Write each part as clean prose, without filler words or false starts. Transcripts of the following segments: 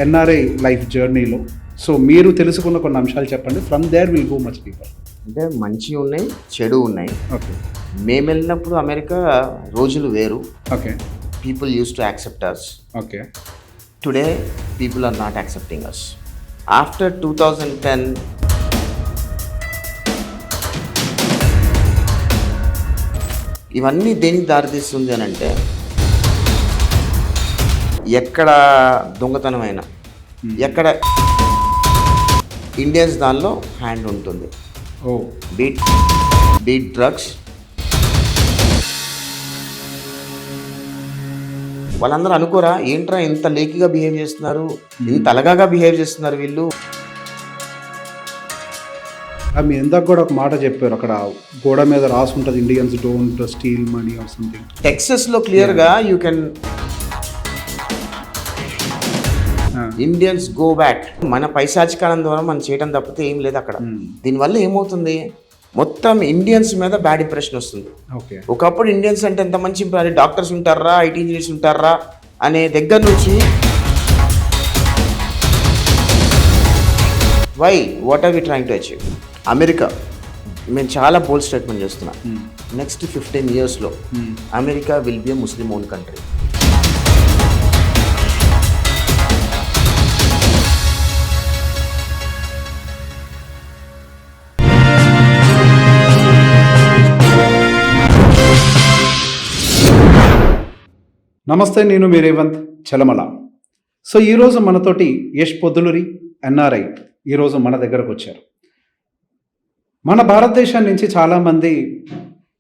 NRI life జర్నీలో so మీరు తెలుసుకున్న కొన్ని అంశాలు చెప్పండి. From there will go much deeper. అంటే మంచి ఉన్నాయి, చెడు ఉన్నాయి. ఓకే మేము వెళ్ళినప్పుడు అమెరికా రోజులు వేరు. Okay people use to accept us. Okay today people are not accepting us. After 2010 ఇవన్నీ దేనికి దారితీస్తుంది అని అంటే, ఎక్కడ దొంగతనమైనా, ఎక్కడ ఇండియన్స్ దానిలో హ్యాండ్ ఉంటుంది. ఓ బీట్ డ్రగ్స్. వాళ్ళందరూ అనుకోరా ఏంట్రా ఇంత లేకిగా బిహేవ్ చేస్తున్నారు, ఇంత అలగాగా బిహేవ్ చేస్తున్నారు వీళ్ళు. మీ ఇందాక కూడా ఒక మాట చెప్పారు, అక్కడ గోడ మీద రాసి ఉంటుంది Indians don't steal money or something. టెక్సస్లో క్లియర్గా you can Indians go back. మన పైశాచికాలం ద్వారా మనం చేయడం తప్పితే ఏం లేదు అక్కడ. దీనివల్ల ఏమవుతుంది, మొత్తం ఇండియన్స్ మీద బ్యాడ్ ఇంప్రెషన్ వస్తుంది. ఓకే ఒకప్పుడు ఇండియన్స్ అంటే ఎంత మంచి డాక్టర్స్ ఉంటారా, ఐటీ ఇంజనీర్స్ ఉంటారా అనే దగ్గర నుంచి why what are we trying to achieve. America మేము చాలా బోల్డ్ స్టేట్మెంట్ చేస్తున్నాం. నెక్స్ట్ 15 yearsలో America will be a Muslim own country. నమస్తే, నేను మీ రేవంత్ చలమల. సో ఈరోజు మనతోటి యష్ పొద్దులూరి ఎన్ఆర్ఐ ఈరోజు మన దగ్గరకు వచ్చారు. మన భారతదేశం నుంచి చాలామంది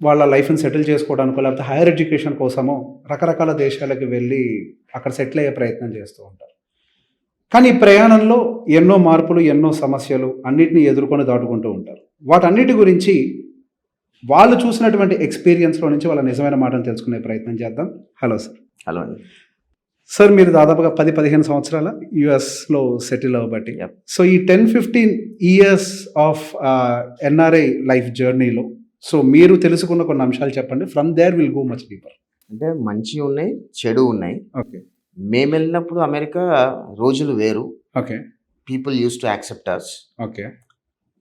వాళ్ళ లైఫ్ని సెటిల్ చేసుకోవడానికో లేకపోతే హైయర్ ఎడ్యుకేషన్ కోసమో రకరకాల దేశాలకు వెళ్ళి అక్కడ సెటిల్ అయ్యే ప్రయత్నం చేస్తూ ఉంటారు. కానీ ఈ ప్రయాణంలో ఎన్నో మార్పులు, ఎన్నో సమస్యలు అన్నిటిని ఎదుర్కొని దాటుకుంటూ ఉంటారు. వాటన్నిటి గురించి వాళ్ళు చూసినటువంటి ఎక్స్పీరియన్స్లో నుంచి వాళ్ళ నిజమైన మాటను తెలుసుకునే ప్రయత్నం చేద్దాం. Hello sir. హలో అండి. సార్, మీరు దాదాపుగా 10-15 సంవత్సరాల యుఎస్లో సెటిల్ అవ్వబట్టి, సో ఈ 10-15 years ఆఫ్ ఎన్ఆర్ఐ లైఫ్ జర్నీలో సో మీరు తెలుసుకున్న కొన్ని అంశాలు చెప్పండి. From there will go much deeper. అంటే మంచి ఉన్నాయి, చెడు ఉన్నాయి. ఓకే మేము వెళ్ళినప్పుడు అమెరికా రోజులు వేరు. Okay people use to accept us. Okay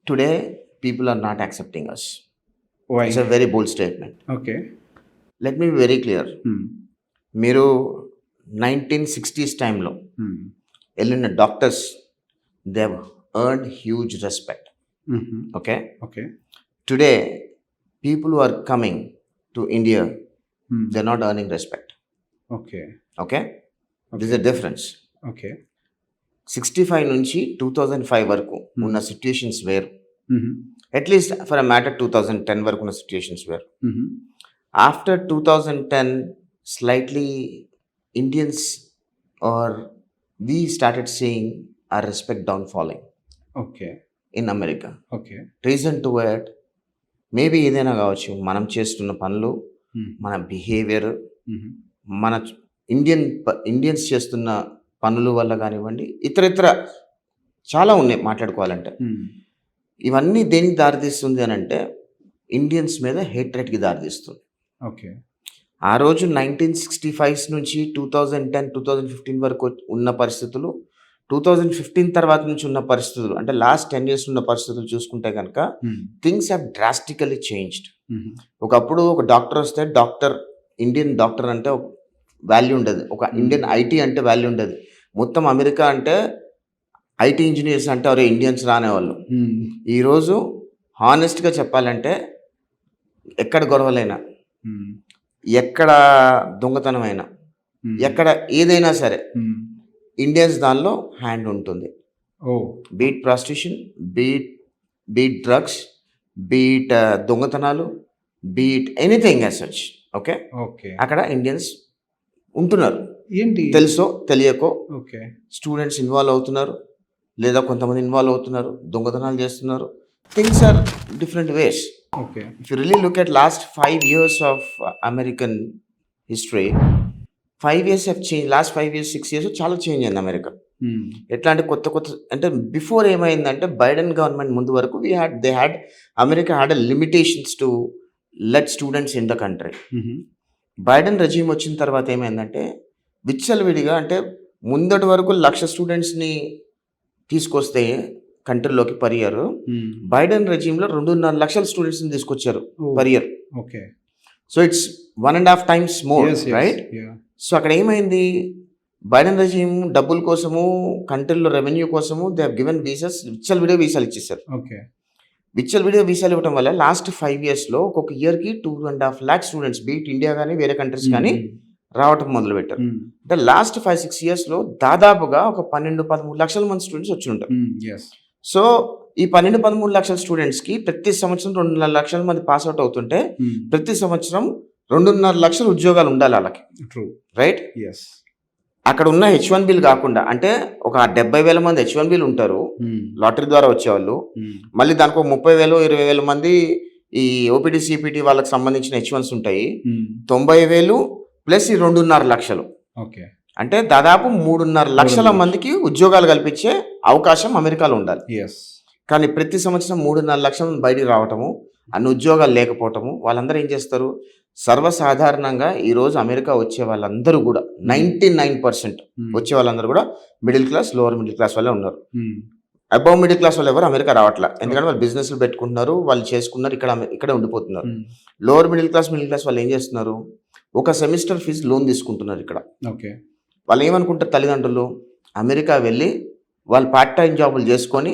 today people are not accepting us. Why? It's a very bold statement. Okay let me be very clear. మీరు 1960s టైంలో వెళ్ళిన doctors, they have earned huge respect. Okay okay today people who are coming to India, they are not earning respect. Okay okay this is the difference. Okay 65 నుంచి 2005 వరకు ఉన్న situations వేరు. At least for a matter 2010 వరకు ఉన్న situations వేరు. After 2010 slightly Indians or we started seeing our respect downfalling. Okay. In America. Okay. Reason to it maybe ఏదైనా కావచ్చు, మనం చేస్తున్న పనులు, మన బిహేవియర్, మన ఇండియన్స్ చేస్తున్న పనుల వల్ల కానివ్వండి, ఇతర చాలా ఉన్నాయి మాట్లాడుకోవాలంటే. ఇవన్నీ దేనికి దారితీస్తుంది అని అంటే, ఇండియన్స్ మీద హేట్రెట్కి దారితీస్తుంది. ఓకే ఆ రోజు 1965 నుంచి 2010-2015 వరకు ఉన్న పరిస్థితులు, 2015 తర్వాత నుంచి ఉన్న పరిస్థితులు, అంటే లాస్ట్ 10 years ఉన్న పరిస్థితులు చూసుకుంటే కనుక థింగ్స్ హ్యావ్ డ్రాస్టికలీ చేంజ్డ్. ఒకప్పుడు ఒక డాక్టర్ వస్తే ఇండియన్ డాక్టర్ అంటే వాల్యూ ఉండదు, ఒక ఇండియన్ ఐటీ అంటే వాల్యూ ఉండదు. మొత్తం అమెరికా అంటే ఐటీ ఇంజనీర్స్ అంటే ఎవరో ఇండియన్స్ రానేవాళ్ళు. ఈరోజు హానెస్ట్గా చెప్పాలంటే ఎక్కడ గొడవలైనా, ఎక్కడ దొంగతనమైనా, ఎక్కడ ఏదైనా సరే ఇండియన్స్ దానిలో హ్యాండ్ ఉంటుంది. Beat prostitution, beat drugs, beat దొంగతనాలు, beat anything as such. Okay okay అక్కడ ఇండియన్స్ ఉంటున్నారు. ఏంటి తెలుసో తెలియకో ఓకే స్టూడెంట్స్ ఇన్వాల్వ్ అవుతున్నారు, లేదా కొంతమంది ఇన్వాల్వ్ అవుతున్నారు, దొంగతనాలు చేస్తున్నారు. Things are different ways. Okay. If you really look at last 5 years of American history, 5 years have changed. Last 5 years, 6 years చాలా చేంజ్ అయింది అమెరికా. ఎట్లా అంటే కొత్త అంటే బిఫోర్ ఏమైందంటే బైడెన్ గవర్నమెంట్ ముందు వరకు America had limitations to let students in the country. Biden resume వచ్చిన తర్వాత ఏమైందంటే విచ్చలవిడిగా, అంటే ముందటి వరకు 1,00,000 స్టూడెంట్స్ని తీసుకొస్తే కంట్రీలోకి పర్ ఇయర్, బైడెన్ రెజీమ్లో 2.5 లక్షల స్టూడెంట్స్ని తీసుకొచ్చారు per year. Okay. So it's 1.5 times more, right? So అక్కడ ఏమైంది, బైడెన్ రెజీమ్ డబ్బుల కోసము, కంట్రీలో రెవెన్యూ కోసము దే హావ్ గివెన్ వీసాస్, విచ్చలవిడిగా వీసాలు ఇచ్చేసారు. ఓకే. విచ్చలవిడిగా వీసాలు ఇవ్వడం వల్ల లాస్ట్ 5 yearsలో ఒక్కొక్క ఇయర్కి 2.5 lakh స్టూడెంట్స్ బీట్ ఇండియా కానీ వేరే కంట్రీస్ కానీ రావటం మొదలు పెట్టారు. అంటే లాస్ట్ 5-6 yearsలో దాదాపుగా ఒక 12-13 లక్షల మంది స్టూడెంట్స్ వచ్చి ఉంటారు. సో ఈ 12-13 లక్షల స్టూడెంట్స్కి ప్రతి సంవత్సరం 2.5 లక్షల మంది పాస్ అవుట్ అవుతుంటే ప్రతి సంవత్సరం 2.5 లక్షల ఉద్యోగాలు ఉండాలి వాళ్ళకి, రైట్? అక్కడ ఉన్న H1Bలు కాకుండా, అంటే ఒక 70,000 మంది H1Bలు ఉంటారు లాటరీ ద్వారా వచ్చేవాళ్ళు, మళ్ళీ దానికి 30,000-20,000 మంది ఈ ఓపీటీ సిపిటి వాళ్ళకి సంబంధించిన H1s ఉంటాయి, 90,000 ప్లస్ ఈ 2.5 లక్షలు. ఓకే. అంటే దాదాపు 3.5 లక్షల మందికి ఉద్యోగాలు కల్పించే అవకాశం అమెరికాలో ఉండాలి. కానీ ప్రతి సంవత్సరం 3.5 లక్షల మంది బయటికి రావటము, అన్ని ఉద్యోగాలు లేకపోవటము, వాళ్ళందరూ ఏం చేస్తారు, సర్వసాధారణంగా ఈరోజు అమెరికా వచ్చే వాళ్ళందరూ కూడా 99% వచ్చే వాళ్ళందరూ కూడా middle class, lower middle class వాళ్ళే ఉన్నారు. అబౌవ్ మిడిల్ క్లాస్ వాళ్ళు ఎవరు అమెరికా రావట్లా, ఎందుకంటే వాళ్ళు బిజినెస్లు పెట్టుకుంటున్నారు, వాళ్ళు చేసుకున్నారు, ఇక్కడే ఉండిపోతున్నారు. లోవర్ మిడిల్ క్లాస్ వాళ్ళు ఏం చేస్తున్నారు, ఒక సెమిస్టర్ ఫీజు లోన్ తీసుకుంటున్నారు ఇక్కడ. ఓకే. వాళ్ళు ఏమనుకుంటారు, తల్లిదండ్రులు అమెరికా వెళ్ళి వాళ్ళు పార్ట్ టైం జాబులు చేసుకొని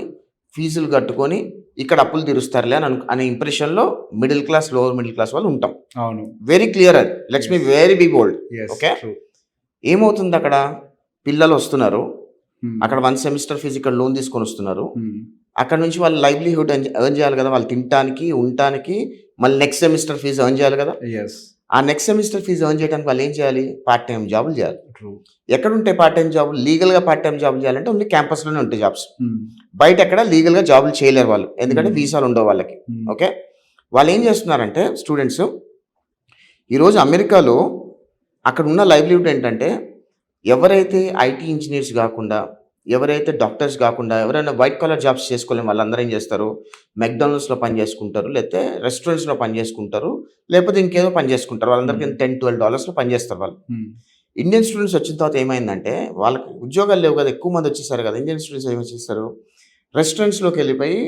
ఫీజులు కట్టుకొని ఇక్కడ అప్పులు తీరుస్తారులే అనే ఇంప్రెషన్లో middle class, lower middle class వాళ్ళు ఉంటాం. అవును, వెరీ క్లియర్, అది let's be very big bold. Okay. ఏమవుతుంది, అక్కడ పిల్లలు వస్తున్నారు, అక్కడ 1 సెమిస్టర్ ఫీజు ఇక్కడ లోన్ తీసుకొని వస్తున్నారు, అక్కడ నుంచి వాళ్ళు లైవ్లీహుడ్ ఎర్న్ చేయాలి కదా, వాళ్ళు తినడానికి, ఉండటానికి, మళ్ళీ నెక్స్ట్ సెమిస్టర్ ఫీజు ఎర్న్ చేయాలి కదా. ఆ నెక్స్ట్ సెమిస్టర్ ఫీజు ఎర్న్ చేయడానికి వాళ్ళు ఏం చేయాలి, పార్ట్ టైం జాబులు చేయాలి. ఎక్కడ ఉంటాయి పార్ట్ టైం జాబులు, లీగల్గా పార్ట్ టైం జాబులు చేయాలంటే ఓన్లీ క్యాంపస్లోనే ఉంటాయి జాబ్స్, బయట ఎక్కడ లీగల్గా జాబులు చేయలేరు వాళ్ళు, ఎందుకంటే వీసాలు ఉండవు వాళ్ళకి. ఓకే. వాళ్ళు ఏం చేస్తున్నారంటే స్టూడెంట్స్ ఈరోజు అమెరికాలో అక్కడ ఉన్న లైవ్లీహుడ్ ఏంటంటే, ఎవరైతే ఐటీ ఇంజనీర్స్ కాకుండా, ఎవరైతే డాక్టర్స్ కాకుండా, ఎవరైనా వైట్ కాలర్ జాబ్స్ చేసుకోలేని వాళ్ళందరూ ఏం చేస్తారు, మెక్డానల్డ్స్లో పని చేసుకుంటారు, లేకపోతే రెస్టారెంట్స్లో పని చేసుకుంటారు, లేకపోతే ఇంకేదో పని చేసుకుంటారు. వాళ్ళందరికీ $10-12 పని చేస్తారు వాళ్ళు. ఇండియన్ స్టూడెంట్స్ వచ్చిన తర్వాత ఏమైందంటే, వాళ్ళకి ఉద్యోగాలు లేవు కదా, ఎక్కువ మంది వచ్చేసారు కదా, ఇండియన్ స్టూడెంట్స్ ఏమి చేస్తారు, రెస్టారెంట్స్లోకి వెళ్ళిపోయి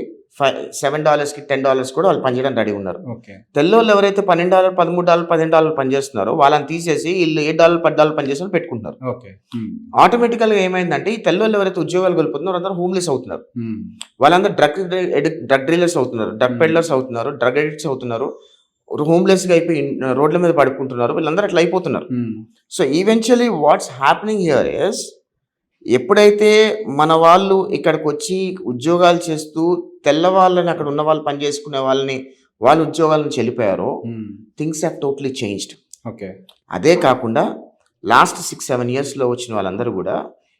$7కి $10 కూడా వాళ్ళు పనిచేయడానికి రెడీ ఉన్నారు. తెల్లోళ్ళు ఎవరైతే $12, $13, $15 పనిచేస్తున్నారో వాళ్ళని తీసేసి వీళ్ళు $8, $10 పనిచేసి పెట్టుకుంటున్నారు. ఆటోమేటికల్గా ఏమైందంటే, ఈ తెల్లోళ్ళు ఎవరైతే ఉద్యోగాలు కోల్పోతున్నారో అందరూ హోమ్లెస్ అవుతున్నారు, వాళ్ళందరూ డ్రగ్ డీలర్స్ అవుతున్నారు, డ్రగ్ పెడ్లర్స్ అవుతున్నారు, డ్రగ్ అడిక్ట్స్ అవుతున్నారు, హోమ్లెస్గా అయిపోయి రోడ్ల మీద పడుకుంటున్నారు, వీళ్ళందరూ అట్లా అయిపోతున్నారు. So eventually what's happening here is, ఎప్పుడైతే మన వాళ్ళు ఇక్కడికి వచ్చి ఉద్యోగాలు చేస్తూ తెల్లవాళ్ళని, అక్కడ ఉన్న వాళ్ళు పని చేసుకునే వాళ్ళని, వాళ్ళ ఉద్యోగాల నుంచి వెళ్ళిపోయారో, things have totally changed. Okay. అదే కాకుండా లాస్ట్ 6-7 yearsలో వచ్చిన వాళ్ళందరూ కూడా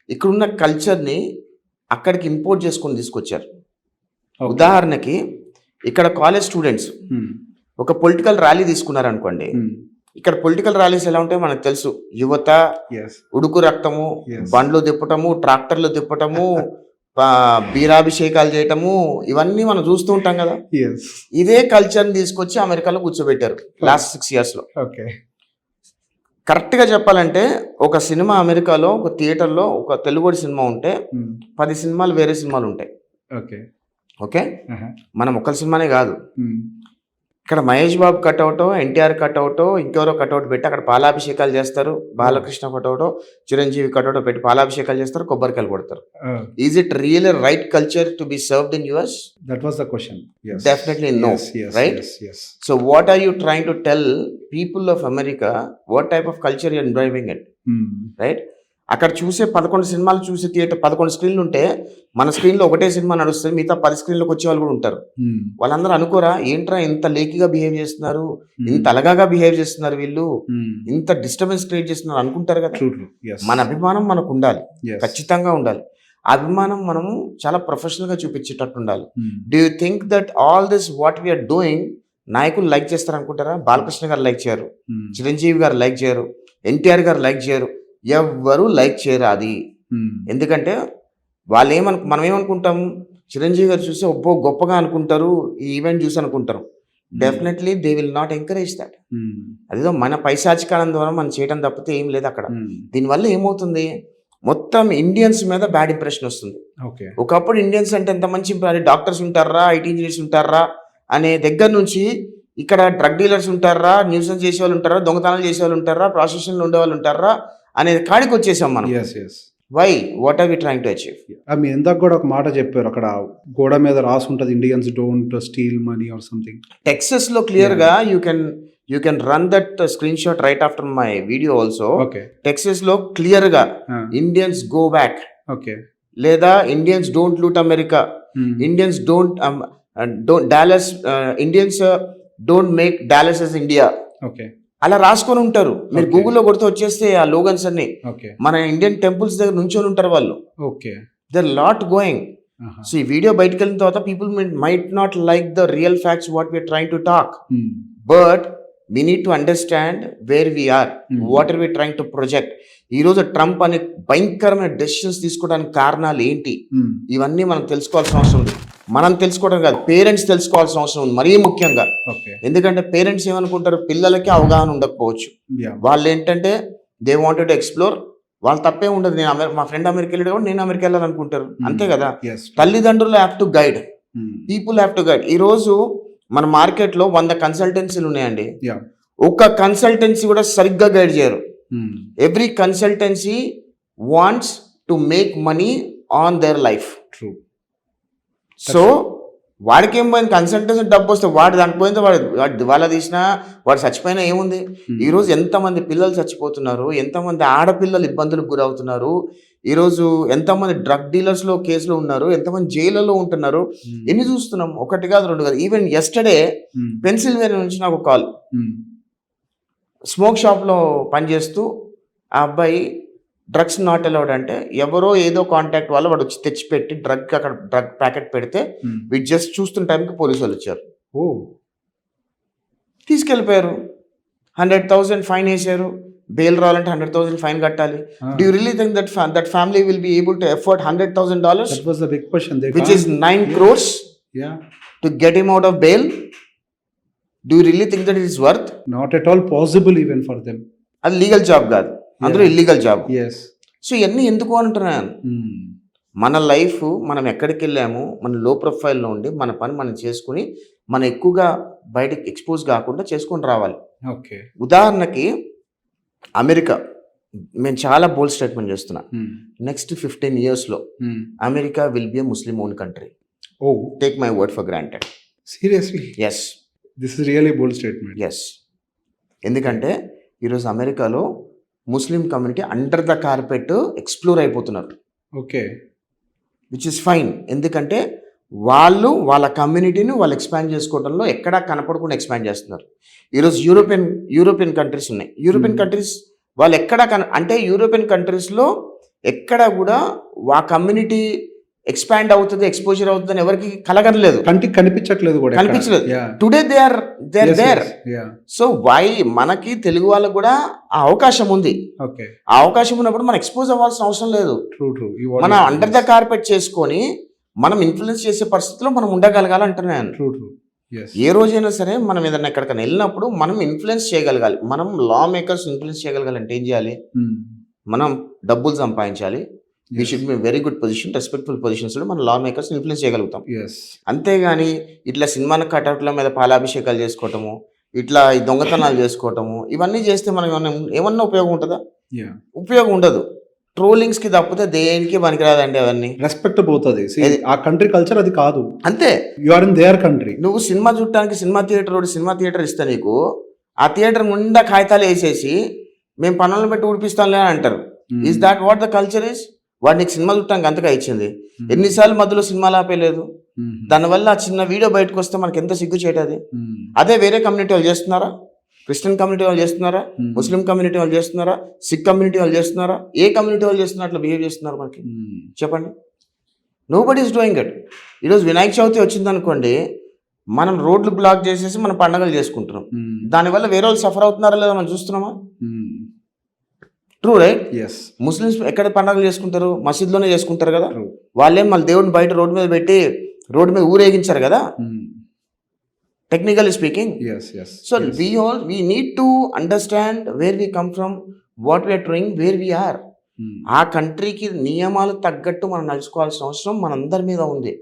ఇక్కడున్న కల్చర్ని అక్కడికి ఇంపోర్ట్ చేసుకొని తీసుకొచ్చారు. ఉదాహరణకి ఇక్కడ కాలేజ్ స్టూడెంట్స్ ఒక పొలిటికల్ ర్యాలీ తీసుకున్నారు అనుకోండి, ఇక్కడ పొలిటికల్ ర్యాలీస్ ఎలా ఉంటాయో మనకు తెలుసు, యువత, ఉడుకు రక్తము, బండ్లు తిప్పటము, ట్రాక్టర్లు తిప్పటము, బీరాభిషేకాలు చేయటము, ఇవన్నీ మనం చూస్తూ ఉంటాం కదా. ఇదే కల్చర్ని తీసుకొచ్చి అమెరికాలో కూర్చోబెట్టారు లాస్ట్ 6 yearsలో. కరెక్ట్గా చెప్పాలంటే, ఒక సినిమా అమెరికాలో ఒక థియేటర్లో ఒక తెలుగుడి సినిమా ఉంటే 10 సినిమాలు వేరే సినిమాలు ఉంటాయి. ఓకే. మనం ఒక్క సినిమానే కాదు, ఇక్కడ మహేష్ బాబు కట్అవుటో, ఎన్టీఆర్ కట్అవుటో, ఇంకెవరో కట్అవుట్ పెట్టి అక్కడ పాలాభిషేకాలు చేస్తారు, బాలకృష్ణ కట్అవుటో, చిరంజీవి కట్అవుటో పెట్టి పాలాభిషేకాలు చేస్తారు, కొబ్బరికాయలు కొడతారు. Is it real right culture to be served in US? That was the question. Yes. Definitely no. Right? Yes. So what are you trying to tell people of America? What type of culture you are driving it? Right? అక్కడ చూసే 11 సినిమాలు చూసే theatre 11 స్క్రీన్లు ఉంటే మన స్క్రీన్లో ఒకటే cinema నడుస్తుంది, మిగతా 10 స్క్రీన్లోకి వచ్చే వాళ్ళు కూడా ఉంటారు. వాళ్ళందరూ అనుకోరా, ఏంట్రా ఇంత లేకీగా బిహేవ్ చేస్తున్నారు, ఇంత అలగాగా బిహేవ్ చేస్తున్నారు వీళ్ళు, ఇంత డిస్టర్బెన్స్ క్రియేట్ చేస్తున్నారు అనుకుంటారు కదా. మన అభిమానం మనకు ఉండాలి, ఖచ్చితంగా ఉండాలి. ఆ అభిమానం మనము చాలా ప్రొఫెషనల్గా చూపించేటట్టు ఉండాలి. Do you think that all this what we're doing నాయకులు లైక్ చేస్తారు అనుకుంటారా? బాలకృష్ణ గారు లైక్ చేయరు, చిరంజీవి గారు లైక్ చేయరు, ఎన్టీఆర్ గారు లైక్ చేయరు, ఎవ్వరూ లైక్ చేయరు. అది ఎందుకంటే వాళ్ళు మనం ఏమనుకుంటాం, చిరంజీవి గారు చూసి ఒప్పో గొప్పగా అనుకుంటారు, ఈ ఈవెంట్ చూసి అనుకుంటారు. Definitely they will not encourage that. అదేదో మన పైశాచికాలం ద్వారా మనం చేయడం తప్పితే ఏం లేదు అక్కడ. దీనివల్ల ఏమవుతుంది, మొత్తం ఇండియన్స్ మీద బ్యాడ్ ఇంప్రెషన్ వస్తుంది. ఓకే. ఒకప్పుడు ఇండియన్స్ అంటే ఎంత మంచి డాక్టర్స్ ఉంటారా, ఐటీ ఇంజనీర్స్ ఉంటారా అనే దగ్గర నుంచి ఇక్కడ డ్రగ్ డీలర్స్ ఉంటారా, న్యూసెన్స్ చేసే వాళ్ళు ఉంటారా, దొంగతనాలు చేసే వాళ్ళు ఉంటారా, ప్రాస్టిట్యూషన్లో ఉండే వాళ్ళు ఉంటారా అనే కాడికి వచ్చేసాం మనం. Yes. Why what are we trying to achieve? మీరు ఇందాక కూడా ఒక మాట చెప్పారు, అక్కడ గోడ మీద రాసి ఉంటుంది Indians don't steal money or something. Texas లో క్లియర్ గా you can run that screen shot right after my video also. Okay. Texas లో క్లియర్ గా ఇండియన్స్ గో బ్యాక్, ఓకే, లేదా Indians don't loot America, Indians don't Dallas, Indians don't make Dallas as India, okay, అలా రాసుకొని ఉంటారు. మీరు Okay. గూగుల్లో కొడితే వచ్చేస్తే ఆ లోగన్స్ అన్ని ఓకే, మన ఇండియన్ టెంపుల్స్ దగ్గర నుంచొని ఉంటారు వాళ్ళు. Okay. There lot going. So ఈ వీడియో బయటకు వెళ్ళిన తర్వాత people might not like the real facts what we're trying to talk, but we need to understand where we're, what are we trying to project. ఈ రోజు Trump అనే భయంకరమైన decisions తీసుకోవడానికి కారణాలు ఏంటి, ఇవన్నీ మనం తెలుసుకోవాల్సిన అవసరం ఉంది. మనం తెలుసుకోవడం కాదు, పేరెంట్స్ తెలుసుకోవాల్సిన అవసరం ఉంది మరీ ముఖ్యంగా. ఓకే. ఎందుకంటే పేరెంట్స్ ఏమనుకుంటారు, పిల్లలకి అవగాహన ఉండకపోవచ్చు. వాళ్ళు ఏంటంటే దే వాంటెడ్ టు ఎక్స్ప్లోర్, వాళ్ళు తప్పే ఉండదు. నేను మా ఫ్రెండ్ అమెరికా వెళ్ళాడు కాబట్టి నేను అమెరికా వెళ్ళాలనుకుంటారు, అంతే కదా. తల్లిదండ్రులు have to guide, people have to guide. ఈ రోజు మన మార్కెట్లో 100 కన్సల్టెన్సీలు ఉన్నాయండి, ఒక్క కన్సల్టెన్సీ కూడా సరిగ్గా గైడ్ చేయరు. Every consultancy wants to make money on their life. True. So వాడికి ఏం పోయింది, కన్సల్టెన్సీ డబ్బు వస్తే వాడు దానికి పోయింది, వాడు దివాలా తీసినా వాడు చచ్చిపోయినా ఏముంది. ఈరోజు ఎంతమంది పిల్లలు చచ్చిపోతున్నారు, ఎంతమంది ఆడపిల్లలు ఇబ్బందులకు గురవుతున్నారు, ఈరోజు ఎంతమంది డ్రగ్ డీలర్స్లో కేసులో ఉన్నారు, ఎంతమంది జైళ్ళలో ఉంటున్నారు, ఎన్ని చూస్తున్నాం. ఒకటి కాదు, రెండు కాదు. ఈవెన్ ఎస్టర్డే పెన్సిల్వేనియా నుంచి నాకు కాల్, స్మోక్ షాప్లో పనిచేస్తూ ఆ అబ్బాయి డ్రగ్స్ నాట్ అలౌడ్ అంటే ఎవరో ఏదో కాంటాక్ట్ వల్ల వాడు వచ్చి తెచ్చిపెట్టి అక్కడ డ్రగ్ ప్యాకెట్ పెడితే వీడు జస్ట్ చూస్తున్న టైంకి పోలీసు వాళ్ళు వచ్చారు, తీసుకెళ్ళిపోయారు. 100,000 ఫైన్ వేసారు, బెయిల్ రావాలంటే 100,000 ఫైన్ కట్టాలి. Do you really think that family will be able to afford $100,000 That was the big question. which is 9 crores to get him out of bail? Do you really think that it is worth? Not at all possible even for them. అది legal job కాదు, అందులో illegal job. Yes. So ఇవన్నీ ఎందుకు అంటున్నాను, మన life మనం ఎక్కడికి వెళ్ళాము, మన లో ప్రొఫైల్లో ఉండి మన పని మనం చేసుకుని మనం ఎక్కువగా బయటకు ఎక్స్పోజ్ కాకుండా చేసుకొని రావాలి. ఓకే. ఉదాహరణకి అమెరికా, నేను చాలా బోల్డ్ స్టేట్మెంట్ చేస్తున్నా, నెక్స్ట్ 15 yearsలో America will be a Muslim own country. Take my word for granted. Seriously? Yes, This is really a bold statement. Yes. ఎందుకంటే ఈరోజు అమెరికాలో Muslim community under the carpet explore అయిపోతున్నారు. Okay. Which is fine. ఎందుకంటే వాళ్ళు వాళ్ళ కమ్యూనిటీని వాళ్ళు expand చేసుకోవడంలో ఎక్కడా కనపడకుండా ఎక్స్పాండ్ చేస్తున్నారు. ఈరోజు యూరోపియన్ కంట్రీస్ ఉన్నాయి. యూరోపియన్ కంట్రీస్ వాళ్ళు ఎక్కడ అంటే యూరోపియన్ కంట్రీస్లో ఎక్కడ కూడా ఆ కమ్యూనిటీ ఎక్స్పాండ్ అవుతుంది, ఎక్స్పోజర్ అవుతుంది అని ఎవరికి కలగలేదు, కంటికి కనిపించట్లేదు కూడా, కనిపించలేదు. Today they are there. So why మనకి తెలుగు వాళ్ళకు కూడా ఆ అవకాశం ఉంది. ఆ అవకాశం ఉన్నప్పుడు మనం ఎక్స్పోజ్ అవ్వాల్సిన అవసరం లేదు. మనం అండర్ ద కార్పెట్ చేసుకొని మనం ఇన్ఫ్లుయెన్స్ చేసే పరిస్థితిలో మనం ఉండగలగాలంటున్నాను. ఏ రోజైనా సరే మనం ఏదైనా ఎక్కడికైనా వెళ్ళినప్పుడు మనం ఇన్ఫ్లుయెన్స్ చేయగలగాలి. మనం లా మేకర్స్ ఇన్ఫ్లుయెన్స్ చేయగలగాలంటే ఏం చేయాలి, మనం డబ్బులు సంపాదించాలి. We should be very good position, respectful పొజిషన్స్లో మనం లా మేకర్స్ ఇన్ఫ్లుయెన్స్ చేయగలుగుతాం. అంతేగాని ఇట్లా సినిమా కటౌట్ల మీద పాలాభిషేకాలు చేసుకోవటము, ఇట్లా ఈ దొంగతనాలు చేసుకోవటము, ఇవన్నీ చేస్తే మనం ఏమన్నా ఉపయోగం ఉంటుందా? ఉపయోగం ఉండదు. ట్రోలింగ్స్ కి తప్పితే దేనికి పనికిరాదండి. అవన్నీ రెస్పెక్ట్ పోతుంది. ఆ కంట్రీ కల్చర్ అది కాదు, అంతే. You are in their country. నువ్వు సినిమా చూడటానికి సినిమా థియేటర్ ఇస్తా, నీకు ఆ థియేటర్ నిండా కాగితాలు వేసేసి మేము పనులను పెట్టి ఊడిపిస్తాంలే అని అంటారు. Is that what the culture is? వాడు నీకు సినిమా చూడటానికి అంతగా ఇచ్చింది, ఎన్నిసార్లు మధ్యలో సినిమాలు ఆపేయలేదు. దానివల్ల ఆ చిన్న వీడియో బయటకు వస్తే మనకి ఎంత సిగ్గు చేయటది. అదే వేరే కమ్యూనిటీ వాళ్ళు చేస్తున్నారా? క్రిస్టియన్ కమ్యూనిటీ వాళ్ళు చేస్తున్నారా? ముస్లిం కమ్యూనిటీ వాళ్ళు చేస్తున్నారా? సిక్ కమ్యూనిటీ వాళ్ళు చేస్తున్నారా? ఏ కమ్యూనిటీ వాళ్ళు చేస్తున్నారు అట్లా బిహేవ్ చేస్తున్నారు మనకి? చెప్పండి. Nobody is doing it. ఈరోజు వినాయక చవితి వచ్చింది అనుకోండి, మనం రోడ్లు బ్లాక్ చేసేసి మనం పండుగలు చేసుకుంటున్నాం. దానివల్ల వేరే వాళ్ళు సఫర్ అవుతున్నారా లేదా మనం చూస్తున్నామా? True, right? ముస్లిమ్స్ ఎక్కడ పండుగలు చేసుకుంటారు? మసీద్లోనే చేసుకుంటారు కదా. వాళ్ళేం మళ్ళీ దేవుడిని బయట రోడ్డు మీద పెట్టి రోడ్డు మీద ఊరేగించారు కదా, technically speaking. So we need to understand where we come from, what we are doing, where we are. ఆ కంట్రీకి నియమాలు తగ్గట్టు మనం నడుచుకోవాల్సిన అవసరం మనందరి మీద ఉంది.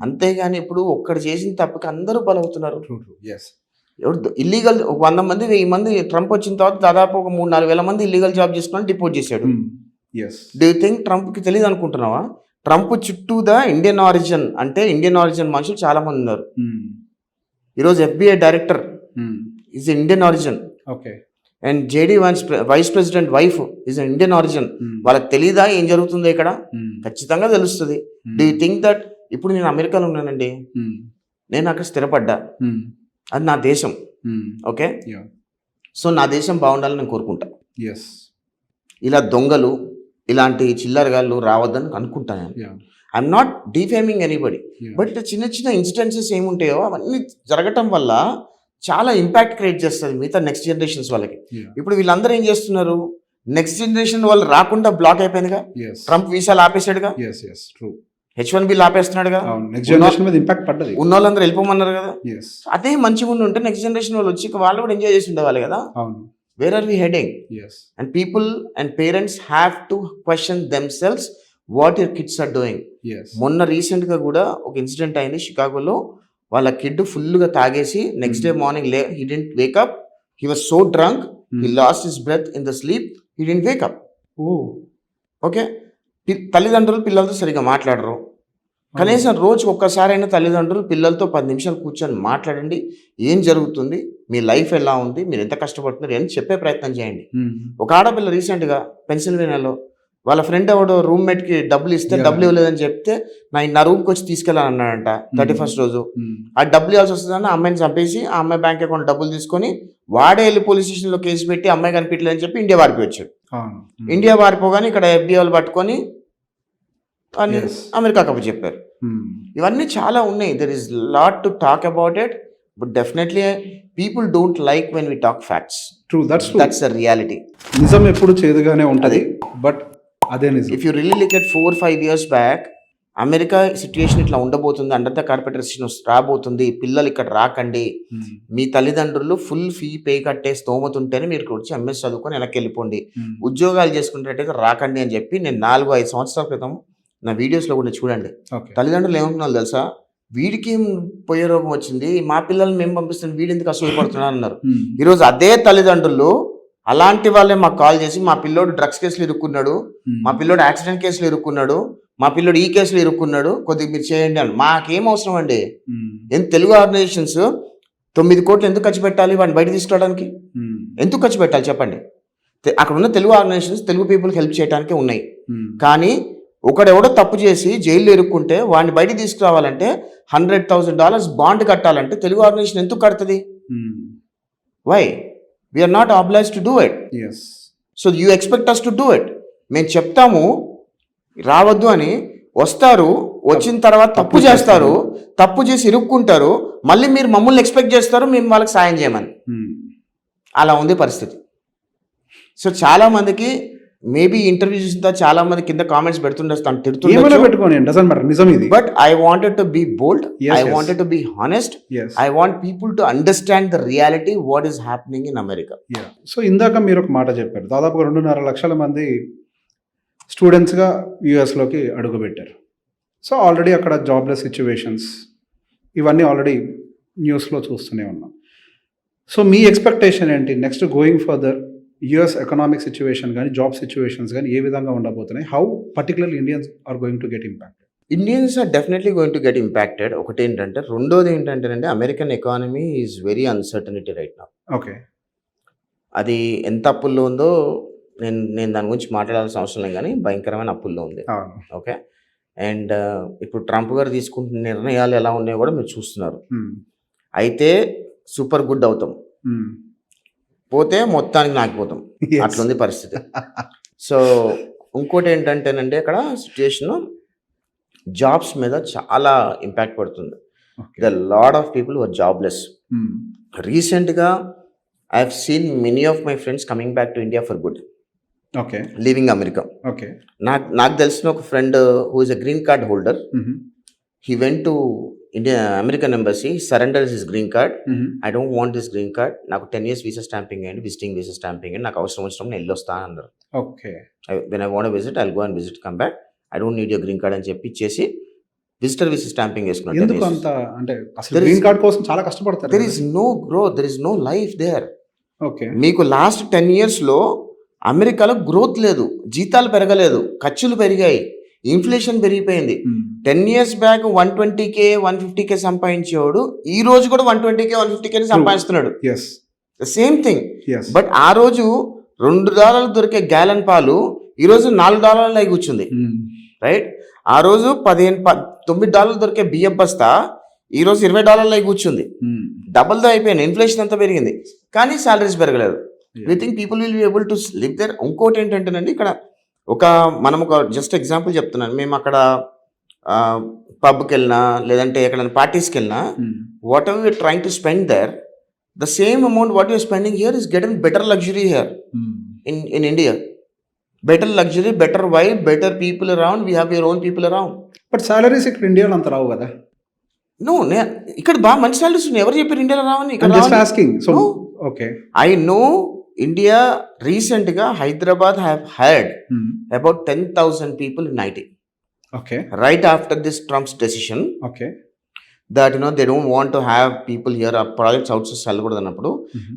అంతేగాని ఇప్పుడు ఒక్కడు చేసిన తప్పుకి అందరూ బలవుతున్నారు. ఎవరు ఇల్లీగల్ 100 మంది 1000 మంది ట్రంప్ వచ్చిన తర్వాత దాదాపు ఒక 3-4 వేల మంది ఇల్లీగల్ జాబ్ చేసుకుని డిపోర్ట్ చేశాడు. డూ యూ థింక్ ట్రంప్కి తెలియదు అనుకుంటున్నావా? ట్రంప్ చుట్టూ ఇండియన్ ఆరిజిన్ అంటే ఇండియన్ ఆరిజిన్ మనుషులు చాలా మంది ఉన్నారు. ఈరోజు FBI director is Indian origin. And JD vice president wife is Indian origin. వాళ్ళకి తెలీదా ఏం జరుగుతుందో ఇక్కడ? ఖచ్చితంగా తెలుస్తుంది. డూ యూ థింక్ దట్ ఇప్పుడు నేను అమెరికాలో ఉన్నానండి, నేను అక్కడ స్థిరపడ్డా, అది నా దేశం. ఓకే, సో నా దేశం బాగుండాలని నేను కోరుకుంటా. ఇలా దొంగలు ఇలాంటి చిల్లరగాళ్ళు రావద్దని అనుకుంటాను. I'm not defaming anybody, but చిన్న చిన్న ఇన్సిడెన్సెస్ ఏముంటాయో అవన్నీ జరగటం వల్ల చాలా ఇంపాక్ట్ క్రియేట్ చేస్తుంది మిగతా నెక్స్ట్ జనరేషన్స్ వాళ్ళకి. ఇప్పుడు వీళ్ళందరూ ఏం చేస్తున్నారు? నెక్స్ట్ జనరేషన్ వాళ్ళు రాకుండా బ్లాక్ అయిపోయిందిగా. ట్రంప్ వీసాలు ఆపేసాడుగా, H1B ఆపేస్తున్నాడుగా, ఉన్న వాళ్ళందరూ వెళ్ళిపోమన్నారు కదా. అదే మంచిగా ఉంటే నెక్స్ట్ జనరేషన్ వాళ్ళు వచ్చి వాళ్ళు కూడా ఎంజాయ్ చేసి ఉండేవాళ్ళు కదా. Where are we heading? And people and parents have to question themselves what your kids are doing. మొన్న రీసెంట్ గా కూడా ఒక ఇన్సిడెంట్ అయింది షికాగోలో. వాళ్ళ కిడ్ ఫుల్గా తాగేసి next day morning he didn't wake up, he was so drunk, he lost his breath in the sleep, he didn't wake up. Okay, తల్లిదండ్రులు పిల్లలతో సరిగ్గా మాట్లాడరు. కనీసం రోజుకి ఒక్కసారైనా తల్లిదండ్రులు పిల్లలతో 10 నిమిషాలు కూర్చొని మాట్లాడండి, ఏం జరుగుతుంది, మీ లైఫ్ ఎలా ఉంది, మీరు ఎంత కష్టపడుతున్నారు అని చెప్పే ప్రయత్నం చేయండి. ఒక ఆడపిల్ల రీసెంట్గా పెన్సిల్వేనియాలో వాళ్ళ ఫ్రెండ్ ఎవడో రూమ్మేట్కి డబ్బులు ఇస్తే డబ్బులు ఇవ్వలేదని చెప్తే నా రూమ్కి వచ్చి తీసుకెళ్ళాను అన్నాడంట 31st రోజు. ఆ డబ్బులు ఇవ్వాల్సి వస్తుందని అమ్మాయిని చంపేసి ఆ అమ్మాయి బ్యాంక్ అకౌంట్ డబ్బులు తీసుకొని వాడే వెళ్ళి పోలీస్ స్టేషన్లో కేసు పెట్టి అమ్మాయి కనిపించలేదని చెప్పి ఇండియా వారిపోయాడు. ఇండియా వారిపోగానే ఇక్కడ FBI వాళ్ళు పట్టుకొని అమెరికా కప్పు చెప్పారు. ఇవన్నీ చాలా ఉన్నాయి. There is lot to talk about it, but definitely people don't like when we talk facts. That's the reality. నిజం ఎప్పుడు చేదుగానే ఉంటుంది, బట్ అదే నిజం. If you really look at 4-5 years back, America situation ఇట్లా ఉండబోతుంది, అండర్ ద కార్పెట్ రెస్ట్రిక్షన్ రాబోతుంది, పిల్లలు ఇక్కడ రాకండి, మీ తల్లిదండ్రులు ఫుల్ ఫీ పే కట్టే స్తోమత ఉంటేనే మీరు వచ్చి MS చదువుకొని వెనక్కి వెళ్ళిపోండి, ఉద్యోగాలు చేసుకునేటట్టయితే రాకండి అని చెప్పి నేను 4-5 సంవత్సరాల క్రితం నా వీడియోస్లో కూడా చూడండి. తల్లిదండ్రులు ఏమంటున్నారు తెలుసా? వీడికి ఏం పోయే రోగం వచ్చింది, మా పిల్లల్ని మేము పంపిస్తాను, వీడు ఎందుకు అసూయపడుతున్నారు అన్నారు. ఈరోజు అదే తల్లిదండ్రులు అలాంటి వాళ్ళే మాకు కాల్ చేసి మా పిల్లోడు డ్రగ్స్ కేసులు ఇరుక్కున్నాడు, మా పిల్లోడు యాక్సిడెంట్ కేసులు ఇరుక్కున్నాడు, మా పిల్లోడు ఈ కేసులు ఇరుక్కున్నాడు, కొద్దిగా మీరు చేయండి అని. మాకేం అవసరం అండి? తెలుగు ఆర్గనైజేషన్స్ 9 కోట్లు ఎందుకు ఖర్చు పెట్టాలి వాడిని బయట తీసుకురావడానికి? ఎందుకు ఖర్చు పెట్టాలి చెప్పండి? అక్కడ ఉన్న తెలుగు ఆర్గనైజేషన్స్ తెలుగు పీపుల్కి హెల్ప్ చేయడానికి ఉన్నాయి. కానీ ఒకడెవడో తప్పు చేసి జైల్లో ఇరుక్కుంటే వాడిని బయటికి తీసుకురావాలంటే $100,000 బాండ్ కట్టాలంటే తెలుగు ఆర్గనైజేషన్ ఎందుకు కడుతుంది? Why? We are not oblige to do it. So you expect us to do it. మేము చెప్తాము రావద్దు అని, వస్తారు, వచ్చిన తర్వాత తప్పు చేస్తారు, తప్పు చేసి ఇరుక్కుంటారు, మళ్ళీ మీరు మమ్మల్ని ఎక్స్పెక్ట్ చేస్తారు మేము వాళ్ళకి సాయం చేయమని. అలా ఉంది పరిస్థితి. సో చాలా మందికి మేబీ ఇంటర్వ్యూ చూసిన చాలా మంది కింద కామెంట్స్ పెడుతుండొస్తాను, తిడుతుండొచ్చు. But I wanted to be bold, I wanted to be honest, I want people to understand the reality what is happening in America. So ఇందాక మీరు ఒక మాట చెప్పారు, దాదాపుగా 2.5 లక్షల మంది స్టూడెంట్స్గా యూఎస్లోకి అడుగుపెట్టారు. సో ఆల్రెడీ అక్కడ జాబ్లెస్ సిచ్యువేషన్స్ ఇవన్నీ ఆల్రెడీ న్యూస్లో చూస్తూనే ఉన్నాం. సో మీ ఎక్స్పెక్టేషన్ ఏంటి next going further? US economic situation కానీ జాబ్ సిచ్యువేషన్స్ కానీ ఏ విధంగా ఉండబోతున్నాయి? How particularly Indians are going to get impacted? Indians are definitely going to get impacted. ఒకటి ఏంటంటే, రెండోది ఏంటంటే American economy is very uncertainty right now. Okay, అది ఎంత అప్పుల్లో ఉందో నేను దాని గురించి మాట్లాడాల్సిన అవసరం లేదు, కానీ భయంకరమైన అప్పుల్లో ఉంది. ఓకే, అండ్ ఇప్పుడు ట్రంప్ గారు తీసుకుంటున్న నిర్ణయాలు ఎలా ఉన్నాయో కూడా మీరు చూస్తున్నారు. అయితే సూపర్ గుడ్ అవుతాం, పోతే మొత్తానికి నాకిపోతాం, అట్లుంది పరిస్థితి. సో ఇంకోటి ఏంటంటేనండి, అక్కడ సిచ్యుయేషన్ జాబ్స్ మీద చాలా ఇంపాక్ట్ పడుతుంది. The lot of people are jobless. రీసెంట్గా I have seen many of my friends coming back to India for good, leaving America. నాకు తెలిసిన ఒక friend who is a green card holder, he went to American embassy surrenders his green card. I don't want this green card. నాకు 10 years visa stamping అండి, visiting visa stamping అండి, నాకు అవసరం వచ్చినప్పుడు నేను వెళ్ళొస్తా అన్నారు. Okay. When I want visit I go and visit come back. I don't need your green card అని చెప్పి ఇచ్చేసి విజిటర్ వీసా స్టాంపింగ్ వేసుకున్నాను. ఎందుకు అంత అంటే అసలు There is- గ్రీన్ కార్డ్ కోసం చాలా కష్టపడతారు. There is no growth, there is no life there. Okay. మీకు లాస్ట్ 10 yearsలో అమెరికాలో గ్రోత్ లేదు, జీతాలు పెరగలేదు, ఖర్చులు పెరిగాయి, ఇన్ఫ్లేషన్ పెరిగిపోయింది. 10 years బ్యాక్ 120K 150K సంపాదించేవాడు ఈ రోజు కూడా 120K 150K సంపాదిస్తున్నాడు. Yes the same thing. Yes. But ఆ రోజు $2 దొరికే గ్యాలన్ పాలు ఈ రోజు $4 అయి కూర్చుంది, రైట్? ఆ రోజు $9 దొరికే బియ్యం బస్తా ఈ రోజు $20 అయి కూర్చుంది. డబుల్తో అయిపోయింది, ఇన్ఫ్లేషన్ అంతా పెరిగింది, కానీ సాలరీస్ పెరగలేదు. We think people will be able to live there. ఇంకోటి ఏంటంటేనండి, ఇక్కడ మనం ఒక జస్ట్ ఎగ్జాంపుల్ చెప్తున్నాను. మేము అక్కడ పబ్కి వెళ్ళినా లేదంటే ఎక్కడైనా పార్టీస్కి వెళ్ళినా, what ever you're trying to spend there, the same amount what you're spending here is getting better luxury here in India. Better luxury, better vibe, better people around. We have your own people around. But salaries ఇక్కడ ఇండియాలో అంత రావు కదా. No, ఇక్కడ బాగా మంచి salaries ఉన్నాయి. ఎవరు చెప్పారు ఇండియాలో రావని? Just asking. So okay. I know India recent గా Hyderabad have hired about 10,000 people in IT. Okay. Right after this Trump's decision okay. that they don't want to have people here, ఆ ప్రాజెక్ట్స్ అవుట్సోర్స్ వెళ్ళకూడదు అన్నప్పుడు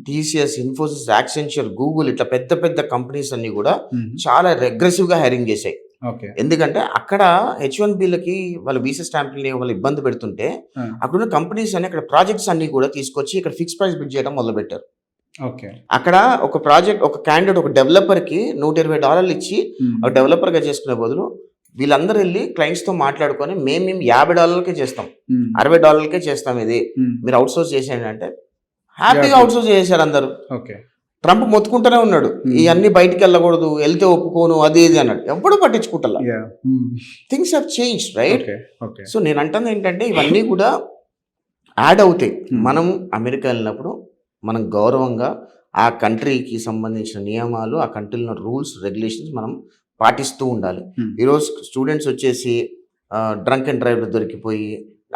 TCS, Infosys, Accenture, Google ఇట్లా పెద్ద పెద్ద companies అన్ని కూడా చాలా అగ్రెసివ్ గా హైరింగ్ చేశాయి. ఓకే. ఎందుకంటే అక్కడ H1Bలకి వాళ్ళ వీసా స్టాంపుల్ని వాళ్ళు ఇబ్బంది పెడుతుంటే అక్కడున్న కంపెనీస్ అన్ని అక్కడ ప్రాజెక్ట్స్ అన్ని కూడా తీసుకొచ్చి ఇక్కడ ఫిక్స్ ప్రైస్ బిడ్ చేయడం మొదలు పెట్టారు. ఓకే. అక్కడ ఒక ప్రాజెక్ట్, ఒక క్యాండిడేట్, ఒక డెవలపర్ కి $120 ఇచ్చి ఒక డెవలపర్ గా చేసుకునే బదులు వీళ్ళందరూ వెళ్ళి క్లయింట్స్ తో మాట్లాడుకొని మేము $50 చేస్తాం, $60 చేస్తాం, ఇది మీరు అవుట్ సోర్స్ చేసేయండి అంటే హ్యాపీగా అవుట్ సోర్స్ చేశారు అందరూ. ఓకే. ట్రంప్ మొత్తుకుంటూనే ఉన్నాడు, ఇవన్నీ బయటికి వెళ్ళకూడదు, వెళ్తే ఒప్పుకోను, అది ఇది అన్నాడు. ఎప్పుడు పట్టించుకుంటా. Things have change, right? So నేను అంటుంది ఏంటంటే ఇవన్నీ కూడా యాడ్ అవుతాయి. మనం అమెరికా వెళ్ళినప్పుడు మనం గౌరవంగా ఆ కంట్రీకి సంబంధించిన నియమాలు, ఆ కంట్రీలో రూల్స్, రెగ్యులేషన్స్ మనం పాటిస్తూ ఉండాలి. ఈరోజు స్టూడెంట్స్ వచ్చేసి డ్రంక్ అండ్ డ్రైవ్ దొరికిపోయి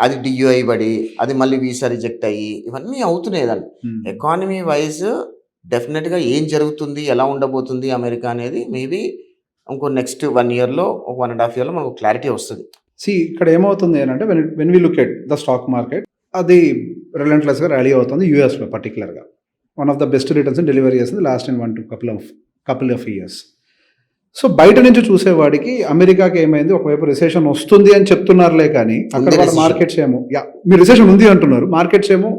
అది DUI పడి అది మళ్ళీ వీసా రిజెక్ట్ అయ్యి ఇవన్నీ అవుతున్నాయి. దాన్ని ఎకానమీ వైజ్ డెఫినెట్గా ఏం జరుగుతుంది, ఎలా ఉండబోతుంది అమెరికా అనేది మేబీ ఇంకో నెక్స్ట్ 1 yearలో, 1.5 yearలో మనకు క్లారిటీ వస్తుంది. ఇక్కడ ఏమవుతుంది అని అంటే when we look at the stock market, అది రిలెంట్లెస్గా ర్యాలీ అవుతుంది యూఎస్లో పర్టికులర్గా. One of the best returns delivery చేసింది last in 1 to couple of years. So బయట నుంచి చూసేవాడికి అమెరికాకి ఏమైంది, ఒకవైపు రిసెషన్ వస్తుంది అని చెప్తున్నారులే, కానీ అక్కడ వాళ్ళ మార్కెట్స్ ఏమో మీరు రిసెషన్ ఉంది అంటున్నారు, మార్కెట్స్ ఏమో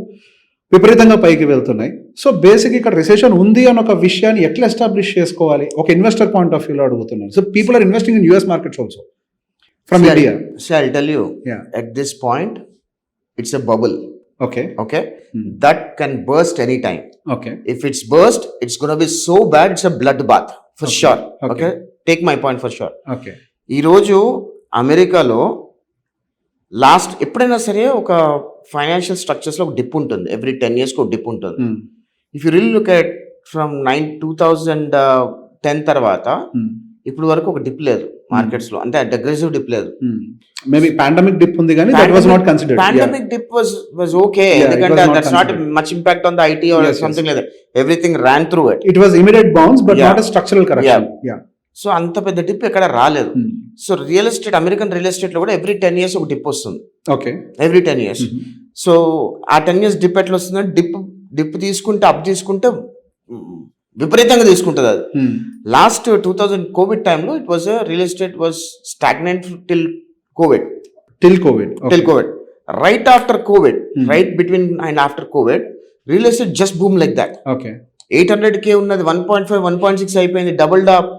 విపరీతంగా పైకి వెళ్తున్నాయి. సో బేసిక్ ఇక్కడ రిసెషన్ ఉంది అని ఒక విషయాన్ని ఎట్లా ఎస్టాబ్లిష్ చేసుకోవాలి ఒక ఇన్వెస్టర్ పాయింట్ ఆఫ్ వ్యూలో అడుగుతున్నారు. So people are investing in US markets also from India. So I'll tell you, at this point it's a bubble. Okay. That can burst anytime. Okay. If it's burst, it's going to be so bad, it's a bloodbath for sure. Okay. Take my point for sure. Okay. ఈ రోజు అమెరికాలో last ఎప్పుడైనా సరే ఒక financial స్ట్రక్చర్స్లో ఒక dip ఉంటుంది. Every 10 yearsకి ఒక dip ఉంటుంది. If you really look at from 2010 తర్వాత ఇప్పుడు వరకు ఒక డిప్ లేదు మార్కెట్స్ లో, అంటే అగ్రెసివ్ డిప్ లేదు. మేబీ పాండమిక్ డిప్ ఉంది కానీ that was not considered. Pandemic dip was okay, ఎందుకంటే that's not much impact on the IT or something like that. Everything ran through it. It was immediate bounce but not a structural correction. So అంత పెద్ద dip ఎక్కడ రాలేదు. So real estate, American real estate లో కూడా every 10 years ఒక dip వస్తుంది. Okay. Every 10 years. So ఆ 10 years dip ఎట్లా వస్తుందంటే డిప్ తీసుకుంటే అప్ తీసుకుంటే విపరీతంగా తీసుకుంటుంది అది. లాస్ట్ 2000 కోవిడ్ టైంలో it was real estate was stagnant till covid. Right after covid, right between and after covid, real estate just boom like that. 800K ఉన్నది 1.5, 1.6 అయిపోయింది, డబుల్ డాప్.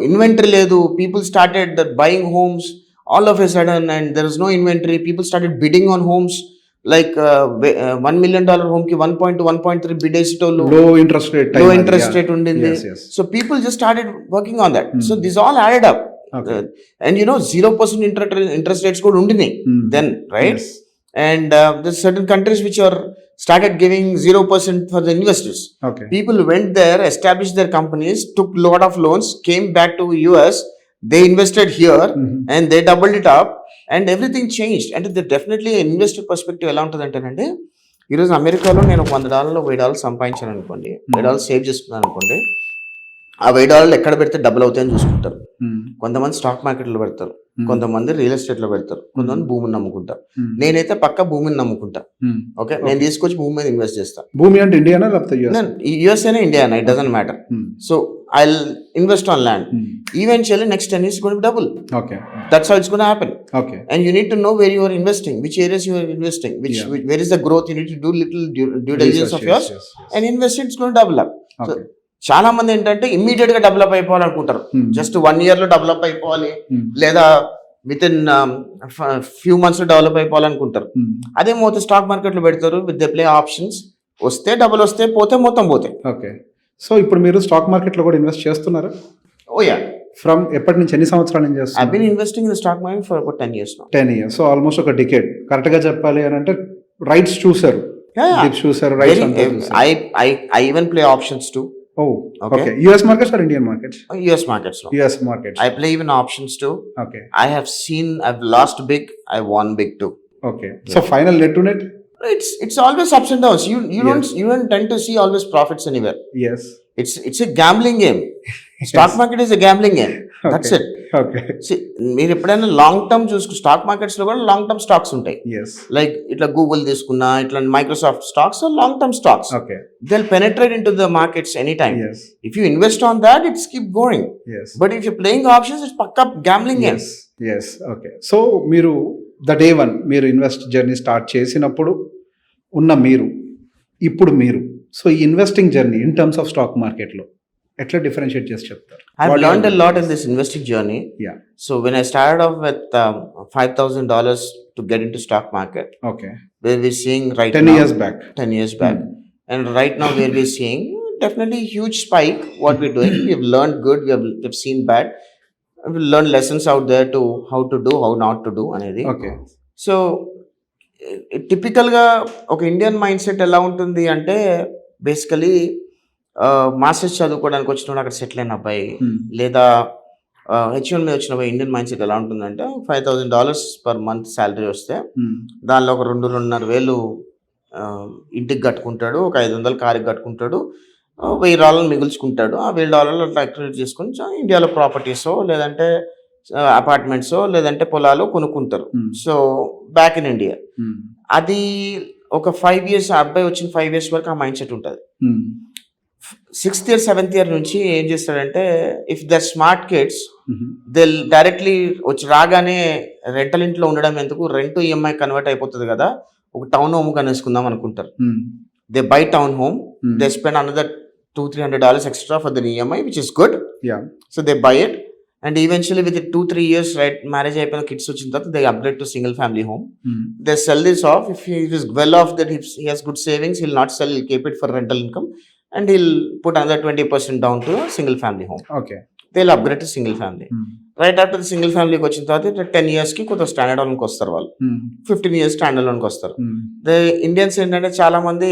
ఇన్వెంటరీ లేదు, people started buying homes all of a sudden and there is no inventory. People started bidding on homes. Like $1 million home ki 1.2, 1.3 bid chesitollu. Low interest rate undindi. So people just started working on that. So this all added up. Okay. And 0% interest rates kuda undini then, right? Yes. And there's certain countries which are started giving 0% for the investors. Okay. People went there, established their companies, took lot of loans, came back to US, they invested here and they doubled it up. And everything change అంటే definitely investor perspective ఎలా ఉంటుంది అంటేనండి, ఈరోజు అమెరికాలో నేను $100 $1000 సంపాదించాను అనుకోండి, $1000 save చేసుకున్నాను అనుకోండి, ఆ $1000 ఎక్కడ పెడితే డబుల్ అవుతాయని చూసుకుంటారు. కొంతమంది స్టాక్ మార్కెట్లో పెడతారు, కొంతమంది రియల్ ఎస్టేట్లో పెడతారు, కొంతమంది భూమిని నమ్ముకుంటారు. నేనైతే పక్క భూమిని నమ్ముకుంటా. ఓకే, నేను తీసుకొచ్చి భూమి మీద ఇన్వెస్ట్ చేస్తాను. భూమి అంటే ఇండియానా లేకపోతే యుఎస్ అయినా ఇండియా అయినా, it doesn't matter. So I invest on land. Eventually next 10 years going to double. Okay. That's how it's going to happen. Okay. And you need to know where you are investing, which areas you are investing, where is the growth. You need to do little due diligence of yours and invest. It's going to double up. So చాలా మంది ఏంటంటే immediate గా develop అయిపోవాలనుకుంటారు. Just 1 year లో develop అయిపోవాలి, లేదా with in few months లో develop అయిపోవాలనుకుంటారు. అదే మొత్తం స్టాక్ మార్కెట్ లో పెడతారు విత్ ద ప్లే ఆప్షన్స్. వస్తే డబుల్, వస్తే పోతే మొత్తం పోతాయి. ఓకే, సో ఇప్పుడు మీరు స్టాక్ మార్కెట్ లో కూడా ఇన్వెస్ట్ చేస్తున్నారా? ఓ యా. ఫ్రమ్ ఎప్పటి నుంచి, ఎన్ని సంవత్సరాల నుంచి చేస్తున్నారు? I've been investing in the stock market for about 10 years now. 10 years. So almost ఒక డికేడ్. కరెక్ట్ గా చెప్పాలి అని అంటే రైట్స్ చూసారు, డిప్స్ చూసారు, rights. I even play options too. Oh, okay. US markets or Indian markets? US markets no. US markets. I play even options too. Okay. I've lost big, I won big too. Okay. So final net to net? It's always ups and downs. You don't tend to see always profits anywhere. Yes. It's a gambling game. Stock market is a gambling game. That's it. Okay. See, మీరు ఎప్పుడైనా long term చూసుకు stock markets లో కూడా long term stocks ఉంటాయి. Yes. Like ఇట్లా Google తీసుకున్నా, ఇట్లా Microsoft stocks long term stocks. Okay. They'll penetrate into the markets anytime. Yes. If you invest on that, it's keep going. Yes. But if you're playing options, it's పక్కా gambling game. Yes. Yes. Okay. So మీరు the day one మీరు invest journey start చేసినప్పుడు ఉన్న మీరు, ఇప్పుడు మీరు, so ఈ investing journey in terms of stock market లో ఎట్లా డిఫరెన్షియేట్ చేసి చెప్తారు? I've learned a lot in this investing journey. Yeah. So when I started off with $5,000 to get into stock market, Okay. where we're seeing right 10 now, years back. 10 years back, and right now where we're seeing definitely huge spike. What we're doing, we've learned good, we've seen bad, we've learned lessons out there to how to do, how not to do అనేది. Okay. So టిపికల్గా ఒక Indian mind set ఎలా ఉంటుంది అంటే, basically masters చదువుకోవడానికి వచ్చిన అక్కడ settle అయిన అబ్బాయి, లేదా H1 మీద వచ్చిన అబ్బాయి, ఇండియన్ మైండ్ సెట్ ఎలా ఉంటుందంటే, $5,000 పర్ మంత్ శాలరీ వస్తే దానిలో ఒక 2,500 ఇంటికి కట్టుకుంటాడు, ఒక 500 కారుకి కట్టుకుంటాడు, $1,000 మిగుల్చుకుంటాడు. ఆ $1,000 అట్లా యాక్టివేట్ చేసుకొని ఇండియాలో ప్రాపర్టీసో లేదంటే అపార్ట్మెంట్సో లేదంటే పొలాలు కొనుక్కుంటారు. సో బ్యాక్ ఇన్ ఇండియా అది ఒక 5 years, ఆ అబ్బాయి వచ్చిన 5 years వరకు ఆ మైండ్ సెట్ ఉంటుంది. 6th year 7th year నుంచి ఏం చేస్తాడంటే, if the smart kids they directly వచ్చి రాగానే రెంటల్ ఇంట్లో ఉండడం ఎందుకు, రెంట్ ఈఎంఐ కన్వర్ట్ అయిపోతుంది కదా, ఒక టౌన్ హోమ్ కనేసుకుందాం అనుకుంటారు. They by town home, they spend another $200-300 extra for the EMI, which is good. Yeah. So they buy it. And eventually within 2-3 years, right, marriage అయిపోయిన kids వచ్చిన తర్వాత they upgrade to single family home. They sell this off. If he is well off, that he has good savings, he'll not sell, he'll keep it for rental income, and he'll put another 20% down to a single family home. Okay. They'll upgrade to single family. Right after the single family కి వచ్చిన తర్వాత 10 years కి కొంత standard లోన్కి వస్తారు వాళ్ళు, 15 years standard లోన్కి వస్తారు. ద ఇండియన్స్ ఏంటంటే చాలా మంది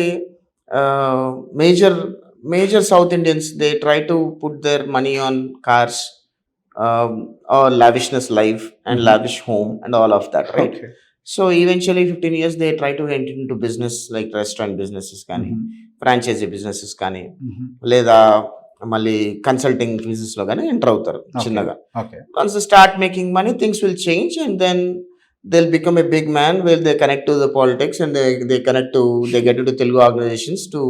major south Indians, they try to put their money on cars, or lavishness life and lavish home and all of that, right? Okay. So eventually 15 years they try to enter into business, like restaurant businesses కానీ, franchisee businesses కానీ, లేదా మళ్ళీ consulting business లో కానీ enter అవుతారు చిన్నగా. Once they start making money, things will change, and then they'll become a big man where they connect to the politics, and they get into Telugu organizations to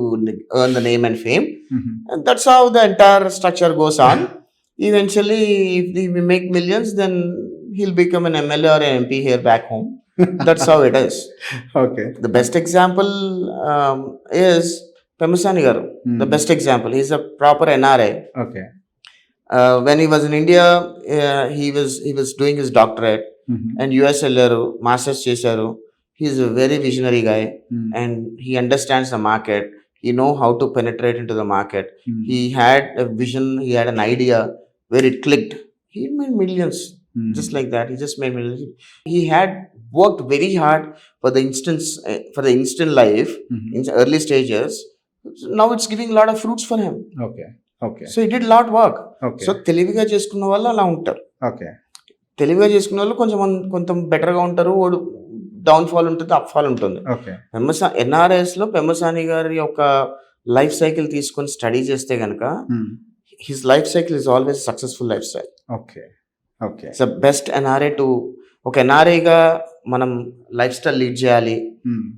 earn the name and fame. And that's how the entire structure goes on. Eventually, if we make millions, then he'll become an MLA or an MP here back home. That's how it is. Okay. The best example is Pemasani Garu. The best example. He's a proper NRI. Okay. When he was in India, he was doing his doctorate, and US వెళ్ళారు, masters చేశారు. He's a very visionary guy, and he understands the market. He know how to penetrate into the market. He had a vision, he had an idea where it clicked. He made millions, just like that. He just made millions. He had worked very hard for the instant life in the early stages. Now it's giving a lot of fruits for him. Okay. Okay. So he did a lot of work. Okay. So తెలివిగా చేసుకున్న వాళ్ళు అలా ఉంటారు. Okay. తెలివిగా చేసుకునే వాళ్ళు కొంచెం బెటర్గా ఉంటారు. వాడు డౌన్ఫాల్ ఉంటుంది, అప్ఫాల్ ఉంటుంది. ఓకే. ఎన్ఆర్ఐఎస్లో పెమ్మసాని గారి యొక్క లైఫ్ సైకిల్ తీసుకొని స్టడీ చేస్తే కనుక his life cycle is always successful life style. Okay. Okay. It's best NRI to ఒక ఎన్ఆర్ఐగా మనం లైఫ్ స్టైల్ లీడ్ చేయాలి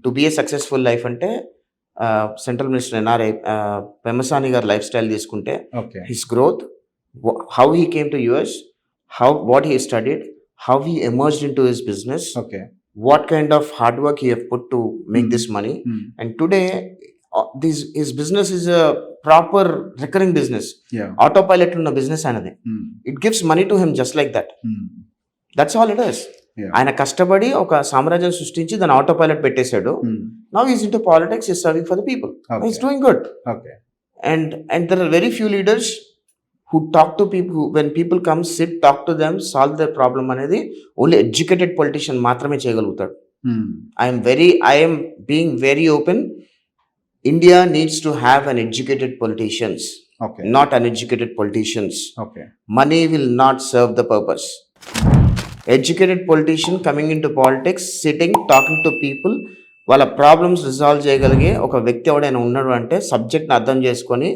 to be a successful life అంటే సెంట్రల్ మినిస్టర్ ఎన్ఆర్ఐ పెమ్మసాని గారి లైఫ్ స్టైల్ తీసుకుంటే okay. His growth, how he came to US, what he studied, how he emerged in to his business, okay. what kind of hard work he have put to make this money. And today his business is a proper recurring business. Yeah. Autopilot ఉన్న business అనేది. It gives money to him just like that. That's all it is. Yeah. ఆయన కష్టపడి ఒక సామ్రాజ్యం సృష్టించి దాని autopilot పెట్టేశాడు. Now he's into politics, he's serving for the people. Okay. He's doing good. Okay. And there are very few leaders who talk to people, when people come, sit, talk to them, solve their problem అనేది only educated politician మాత్రమే చేయగలుగుతాడు. I am being very open. India needs to have an educated politicians, Okay. not uneducated politicians. Okay. Money will not serve the purpose. Educated politician coming into politics, sitting, talking to people, వాళ్ళ problems resolve చేయగలిగే ఒక వ్యక్తి ఎవడైనా ఉన్నాడు అంటే సబ్జెక్ట్ని అర్థం చేసుకొని,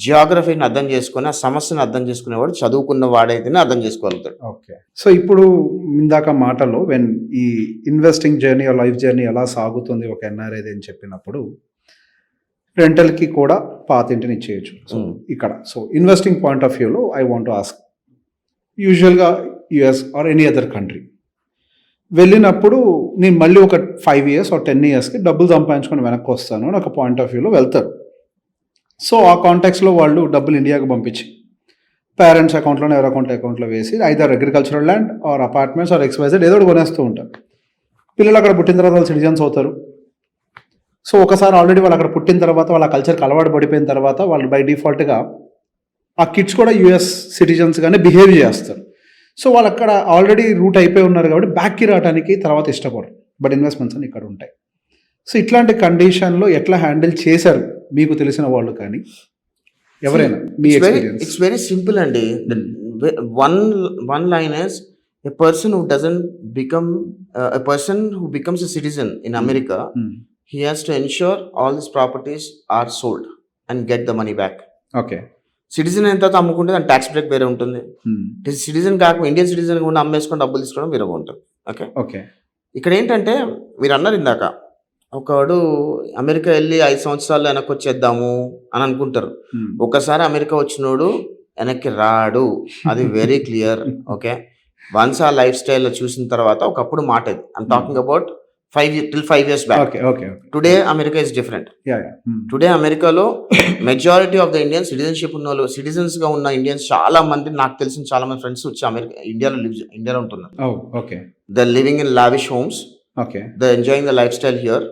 జియోగ్రఫీని అర్థం చేసుకొని, ఆ సమస్యను అర్థం చేసుకునేవాడు చదువుకున్న వాడైతేనే అర్థం చేసుకోగలుగుతాడు. ఓకే. సో ఇప్పుడు ఇందాక మాటలో ఈ ఇన్వెస్టింగ్ జర్నీ లైఫ్ జర్నీ ఎలా సాగుతుంది ఒక ఎన్ఆర్ఐది అని చెప్పినప్పుడు రెంటల్కి కూడా పాత ఇంటిని ఇచ్చేయచ్చు. సో ఇక్కడ ఇన్వెస్టింగ్ పాయింట్ ఆఫ్ వ్యూలో ఐ వాంట్ టు ఆస్క్, యూజువల్గా US or any other country వెళ్ళినప్పుడు నేను మళ్ళీ ఒక 5 years or 10 yearsకి డబ్బులు సంపాదించుకొని వెనక్కి వస్తాను అని ఒక పాయింట్ ఆఫ్ వ్యూలో వెళ్తారు. సో ఆ కాంటాక్ట్స్లో వాళ్ళు డబ్బులు ఇండియాకి పంపించి పేరెంట్స్ అకౌంట్లోనే ఎవరి అకౌంట్లో వేసి either agricultural land or apartments or XYZ ఏదో ఒకటి కొనేస్తూ ఉంటారు. పిల్లలు అక్కడ పుట్టిన తర్వాత వాళ్ళు సిటిజన్స్ అవుతారు. సో ఒకసారి ఆల్రెడీ వాళ్ళు అక్కడ పుట్టిన తర్వాత వాళ్ళ కల్చర్కి అలవాటు పడిపోయిన తర్వాత వాళ్ళు బై డిఫాల్ట్గా ఆ కిడ్స్ కూడా యుఎస్ సిటిజన్స్గానే బిహేవ్ చేస్తారు. సో వాళ్ళు అక్కడ ఆల్రెడీ రూట్ అయిపోయి ఉన్నారు కాబట్టి బ్యాక్కి రావడానికి తర్వాత ఇష్టపడరు, బట్ ఇన్వెస్ట్మెంట్స్ అని ఇక్కడ ఉంటాయి. సో ఇట్లాంటి కండిషన్లో ఎట్లా హ్యాండిల్ చేశారు మీకు తెలిసిన వాళ్ళు కానీ ఎవరైనా మీ ఎక్స్పీరియన్స్? ఇట్స్ వెరీ సింపుల్ అండి. One line is a person who doesn't become a person who becomes a citizen in America, he has to ensure all his properties are sold and get the money back. Okay. Citizen ఎంత అమ్ముకుంటే దాని tax break వేరే ఉంటుంది. Citizen కాకుండా Indian citizen కూడా అమ్మేసుకొని డబ్బులు తీసుకోవడం వేరే ఉంటుంది. ఓకే. ఓకే. ఇక్కడ ఏంటంటే మీరు అన్నారు ఇందాక, ఒకడు అమెరికా వెళ్ళి 5 సంవత్సరాలు వెనక్కి వచ్చేద్దాము అని అనుకుంటారు. ఒకసారి అమెరికా వచ్చినోడు వెనక్కి రాడు, అది వెరీ క్లియర్. ఓకే. వన్స్ ఆ లైఫ్ స్టైల్ చూసిన తర్వాత ఒకప్పుడు మాట ఇది. I'm talking about 5 years back. Okay. Today America is different. Today అమెరికాలో majority of the Indian citizenship ఉన్న వాళ్ళు, సిటిజన్స్ గా ఉన్న ఇండియన్స్ చాలా మంది, నాకు తెలిసిన చాలా మంది ఫ్రెండ్స్ వచ్చి ఇండియాలో ఉంటున్నారు. They living in lavish homes. Okay. They're enjoying the lifestyle here.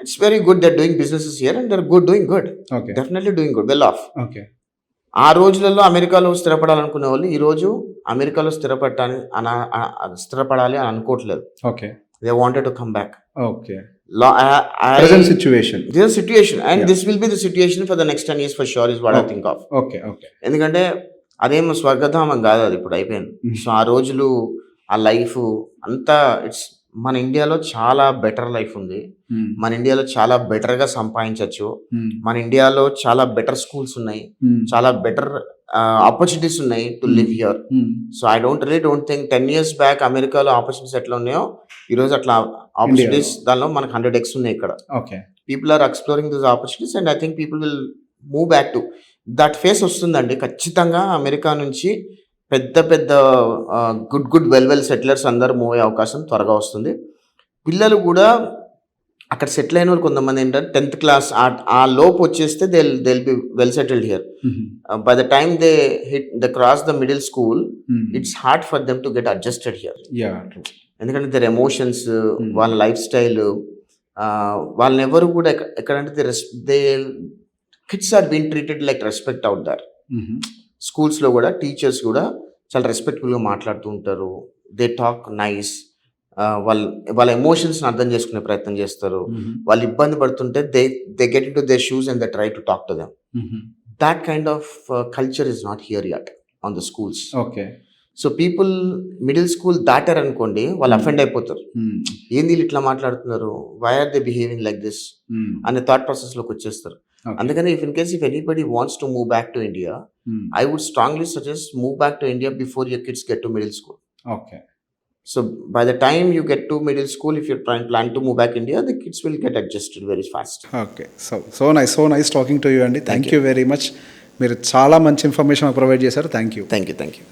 It's very good. They're doing businesses here and they're doing good. Okay. Definitely doing good. Well off. Okay. ఆ రోజులలో అమెరికాలో స్థిరపడాలనుకునే వాళ్ళు ఈ రోజు అమెరికాలో స్థిరపడాలి అని అనుకోవట్లేదు. Okay. They wanted to come back. Okay. Present situation. This is situation and this will be the situation for the next 10 years for sure is what I think of. Okay. ఎందుకంటే అదేమో స్వర్గధామం కాదు, అది ఇప్పుడు అయిపోయింది. సో ఆ రోజులు, ఆ life అంతా మన ఇండియాలో చాలా బెటర్ లైఫ్ ఉంది. మన ఇండియాలో చాలా బెటర్ గా సంపాదించవచ్చు. మన ఇండియాలో చాలా బెటర్ స్కూల్స్ ఉన్నాయి, చాలా బెటర్ ఆపర్చునిటీస్ ఉన్నాయి to live here. So I don't think 10 years back అమెరికాలో ఆపర్చునిటీస్ ఎట్లా ఉన్నాయో ఈ రోజు అట్లా ఆపర్చునిటీస్ దానిలో మనకు 100x ఉన్నాయి ఇక్కడ. People are exploring this opportunities and I think people will move back to that phase వస్తుందండి. ఖచ్చితంగా అమెరికా నుంచి పెద్ద గుడ్ వెల్ సెటిలర్స్ అందరూ మూవ్ అయ్యే అవకాశం త్వరగా వస్తుంది. పిల్లలు కూడా అక్కడ సెటిల్ అయిన వాళ్ళు కొంతమంది ఏంటంటే 10th class ఆ లోపు వచ్చేస్తే they be well settled here. By the time they cross the middle school it's hard for them to get adjusted here. ఎందుకంటే దర్ ఎమోషన్స్, వాళ్ళ లైఫ్ స్టైల్, వాళ్ళని ఎవరు కూడా ఎక్కడంటే they kids are been treated like respect out there. స్కూల్స్లో కూడా teachers కూడా చాలా రెస్పెక్ట్ఫుల్గా మాట్లాడుతూ ఉంటారు. They talk nice. వాళ్ళ ఎమోషన్స్ని అర్థం చేసుకునే ప్రయత్నం చేస్తారు. వాళ్ళు ఇబ్బంది పడుతుంటే they get into their shoes and they try to talk to them. That kind of culture is not here yet on the schools. Okay. So people middle school దాటారనుకోండి వాళ్ళు అఫెండ్ అయిపోతారు. ఏంది వీళ్ళు ఇట్లా మాట్లాడుతున్నారు, why are they behaving like this అనే thought ప్రాసెస్లోకి వచ్చేస్తారు. అందుకని if anybody wants to move back to India, I would strongly suggest move back to India before your kids get to middle school. Okay. So by the time you get to middle school, if you're plan to move back India, the kids will get adjusted very fast. Okay. So nice talking to you అండి. Thank you very much. మీరు చాలా మంచి information provide చేశారు. Thank you. Thank you. Thank you.